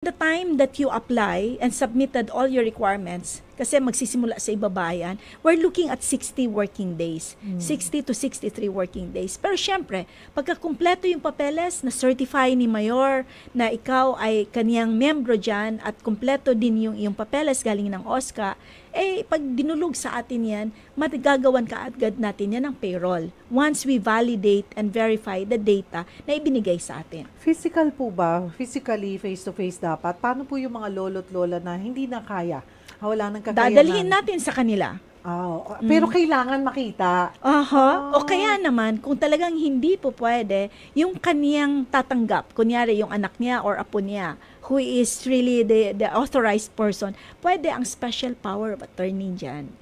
The time that you apply and submitted all your requirements, kasi magsisimula sa ibabayan, we're looking at 60 working days. 60 to 63 working days. Pero syempre, pagka kumpleto yung papeles na certify ni Mayor na ikaw ay kaniyang membro dyan at kumpleto din yung papeles galing ng OSCA, pag dinulog sa atin yan, magagawan ka agad natin yan ng payroll once we validate and verify the data na ibinigay sa atin. Physical po ba? Physically, face-to-face dapat? Paano po yung mga lolo't lola na hindi na kaya? Wala nang kakayanan? Dadalhin natin sa kanila. Pero kailangan makita. O kaya naman, kung talagang hindi po pwede, yung kaniyang tatanggap, kunyari yung anak niya or apo niya, who is really the authorized person, pwede ang special power of attorney dyan.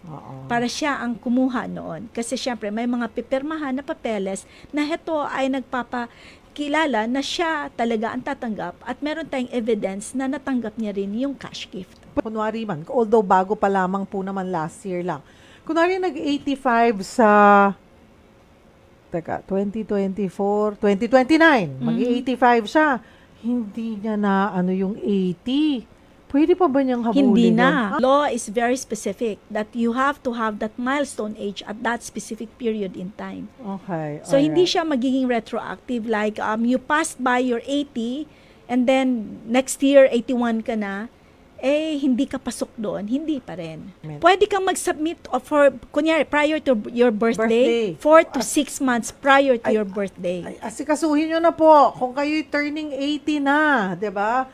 Para siya ang kumuha noon. Kasi syempre, may mga pipirmahan na papeles na heto ay nagpapakilala na siya talaga ang tatanggap at meron tayong evidence na natanggap niya rin yung cash gift. Kunwari man, although bago pa lamang po naman last year lang. Kunwari nag-85 sa 2024, 2029, mag-85 siya. Hindi niya na yung 80. Pwede pa ba niyang habulin? Hindi na. Law is very specific that you have to have that milestone age at that specific period in time. Okay. So hindi siya magiging retroactive like you passed by your 80 and then next year 81 ka na, hindi ka pasok doon, hindi pa rin. Pwede kang mag-submit for, kunyari, prior to your birthday. 4 to 6 months prior to your birthday. Asikasuhin nyo na po kung kayo'y turning 80 na, di ba?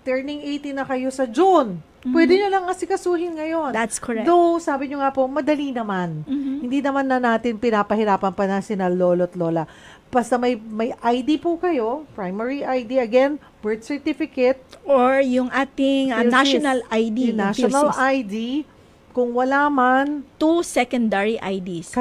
Turning 80 na kayo sa June. Pwede nyo lang asikasuhin ngayon. That's correct. Though, sabi nyo nga po, madali naman. Hindi naman na natin pinapahirapan pa na sina lolo't lola. Basta may ID po kayo, primary ID, again, birth certificate. Or yung ating national ID. National ID. Kung wala man, 2 secondary IDs.